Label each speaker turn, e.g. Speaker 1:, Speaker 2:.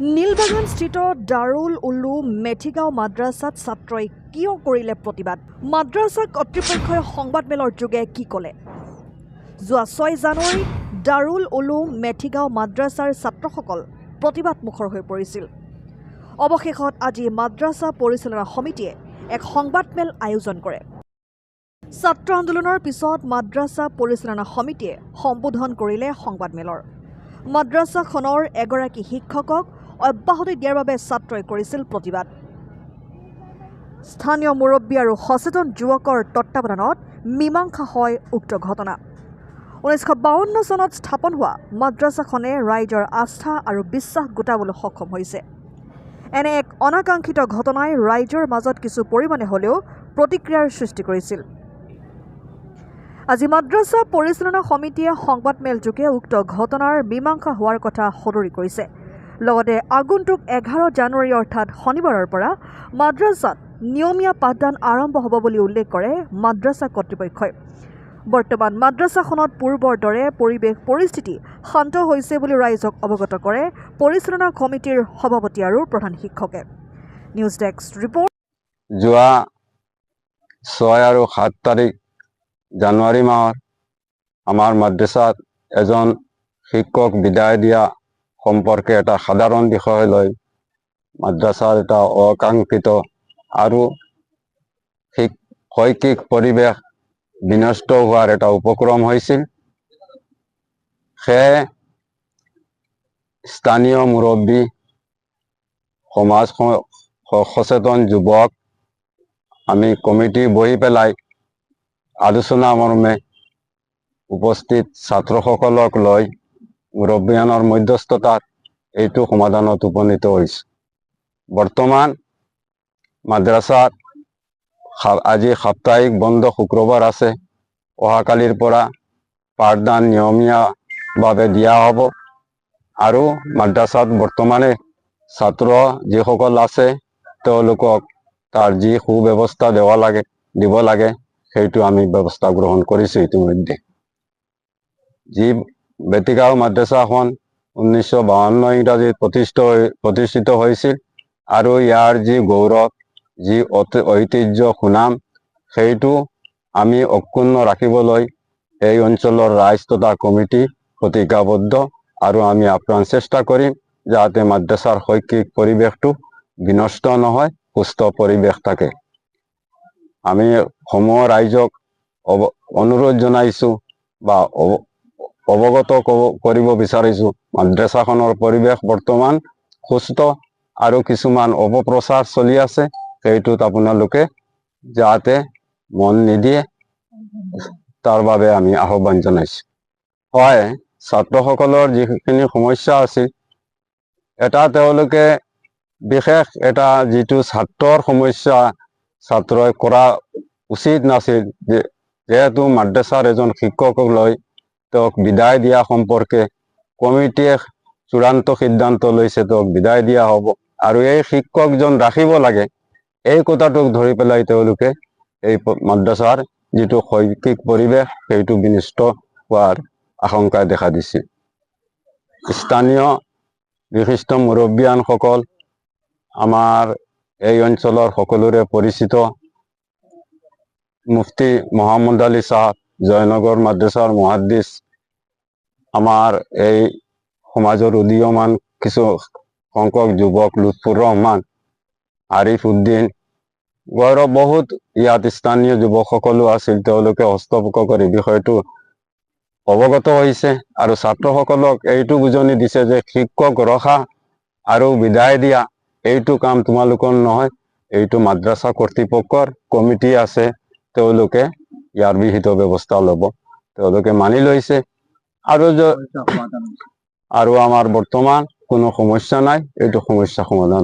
Speaker 1: নীলবাগান স্থিত দাৰুল উলুম মেথিগাঁও মাদ্ৰাছাত ছাত্ৰই কিয় কৰিলে প্ৰতিবাদ? মাদ্ৰাছা কৰ্তৃপক্ষই সংবাদমেলৰ যোগে কি ক'লে? যোৱা 6 জানুৱাৰীত দাৰুল উলুম মেথিগাঁও মাদ্ৰাছাৰ ছাত্ৰসকল প্ৰতিবাদমুখৰ হৈ পৰিছিল। অৱশেষত আজি মাদ্ৰাছা পৰিচালনা সমিতিয়ে এক সংবাদমেল আয়োজন কৰে। ছাত্ৰ আন্দোলনৰ পিছত মাদ্ৰাছা পৰিচালনা সমিতিয়ে সম্বোধন কৰিলে সংবাদমেলৰ। মাদ্ৰাছাখনৰ এগৰাকী শিক্ষকক অব্যাহতি দিয়াৰ বাবে ছাত্ৰই কৰিছিল প্ৰতিবাদ। স্থানীয় মুৰব্বী আৰু সচেতন যুৱকৰ তত্বাৱধানত মীমাংসা হয় উক্ত ঘটনা। 1952 চনত স্থাপন হোৱা মাদ্ৰাছাখনে ৰাইজৰ আস্থা আৰু বিশ্বাস গোটাবলৈ সক্ষম হৈছে। এনে এক অনাকাংক্ষিত ঘটনাই ৰাইজৰ মাজত কিছু পৰিমাণে হ'লেও প্ৰতিক্ৰিয়াৰ সৃষ্টি কৰিছিল। আজি মাদ্ৰাছা পৰিচালনা সমিতিয়ে সংবাদমেলযোগে উক্ত ঘটনাৰ মীমাংসা হোৱাৰ কথা সদৰি কৰিছে। লগতে আগন্তুক 11 জানুৱাৰী অৰ্থাৎ শনিবাৰৰ পৰা মাদ্ৰাছাত নিয়মীয়া পাঠদান আৰম্ভ হ'ব বুলি উল্লেখ কৰে মাদ্ৰাছা কৰ্তৃপক্ষই। বৰ্তমান মাদ্ৰাছাখনত পূৰ্বৰ দৰে পৰিৱেশ পৰিস্থিতি শান্ত হৈছে বুলি ৰাইজক অৱগত কৰে পৰিচালনা সমিতিৰ সভাপতি আৰু প্ৰধান শিক্ষকে। News desk report.
Speaker 2: যোৱা 6 আৰু 7 তাৰিখ জানুৱাৰী মাহৰ আমাৰ মাদ্ৰাছাত এজন শিক্ষক বিদায় দিয়া সম্পৰ্কে এটা সাধাৰণ বিষয় লৈ মাদ্ৰাছাৰ এটা অকাংক্ষিত আৰু শৈক্ষিক পৰিৱেশ বিনষ্ট হোৱাৰ এটা উপক্ৰম হৈছিল। সেয়ে স্থানীয় মুৰব্বী, সমাজ সচেতন যুৱক আমি কমিটি বহি পেলাই আলোচনা মৰ্মে উপস্থিত ছাত্ৰসকলক লৈ মুৰব্বীয়ানৰ মধ্যস্থতাত এইটো সমাধানত উপনীত হৈছে। বৰ্তমান মাদ্ৰাছাত আজি সাপ্তাহিক বন্ধ শুক্ৰবাৰ আছে। অহাকালিৰ পৰা পাঠদান নিয়মীয়াভাৱে দিয়া হ'ব আৰু মাদ্ৰাছাত বৰ্তমানে ছাত্ৰ যিসকল আছে তেওঁলোকক তাৰ যি সুব্যৱস্থা দিব লাগে সেইটো আমি ব্যৱস্থা গ্ৰহণ কৰিছোঁ ইতিমধ্যে। যি মেথিগাঁও মাদ্ৰাছাখন 1952 ইংৰাজীত প্ৰতিষ্ঠিত হৈছিল আৰু ইয়াৰ যি গৌৰৱ, যি ঐতিহ্য সুনাম সেইটো আমি অক্ষুণ্ণ ৰাখিবলৈ এই অঞ্চলৰ ৰাইজ তথা কমিটি প্ৰতিজ্ঞাবদ্ধ আৰু আমি আপ্ৰাণ চেষ্টা কৰিম যাতে মাদ্ৰাছাৰ শৈক্ষিক পৰিৱেশটো বিনষ্ট নহয়, সুস্থ পৰিৱেশ থাকে। আমি সমূহ ৰাইজক অনুৰোধ জনাইছোঁ বা অৱগত কৰিব বিচাৰিছোঁ মাদ্ৰাছাখনৰ পৰিৱেশ বৰ্তমান সুস্থ আৰু কিছুমান অপপ্ৰচাৰ চলি আছে, সেইটোত আপোনালোকে যাতে মন নিদিয়ে তাৰ বাবে আমি আহ্বান জনাইছোঁ। হয়, ছাত্ৰসকলৰ যিখিনি সমস্যা আছিল এটা তেওঁলোকে বিশেষ এটা যিটো ছাত্ৰৰ সমস্যা ছাত্ৰই কৰা উচিত নাছিল, যেহেতু মাদ্ৰাছাৰ এজন শিক্ষকক লৈ তেওঁক বিদায় দিয়া সম্পৰ্কে কমিটিয়ে চূড়ান্ত সিদ্ধান্ত লৈছে, তেওঁক বিদায় দিয়া হ'ব আৰু এই শিক্ষকজন ৰাখিব লাগে এই কথাটোক ধৰি পেলাই তেওঁলোকে এই মাদ্ৰাছাৰ যিটো শৈক্ষিক পৰিৱেশ সেইটো বিনষ্ট হোৱাৰ আশংকা দেখা দিছে। স্থানীয় বিশিষ্ট মুৰব্বীয়ানসকল আমাৰ এই অঞ্চলৰ সকলোৰে পৰিচিত মুফতি মহম্মদ আলী চাহাব, জয়নগৰ মাদ্ৰাছাৰ মুহাদ্দিছ, আমাৰ এই সমাজৰ উদীয়মান কিছু সংখ্যক যুৱক লুৎফুৰ ৰহমান, আৰিফ উদ্দিন, গৌৰৱ বহুত ইয়াত স্থানীয় যুৱকসকলো আছিল। তেওঁলোকে হস্তক্ষেপ কৰি বিষয়টো অৱগত হৈছে আৰু ছাত্ৰসকলক এইটো বুজনি দিছে যে শিক্ষক ৰখা আৰু বিদায় দিয়া এইটো কাম তোমালোকৰ নহয়, এইটো মাদ্ৰাছা কৰ্তৃপক্ষৰ কমিটি আছে, তেওঁলোকে ইয়াৰ বিহিত ব্যৱস্থা ল'ব। তেওঁলোকে মানি লৈছে আৰু আমাৰ বৰ্তমান কোনো সমস্যা নাই, এইটো সমস্যা সমাধান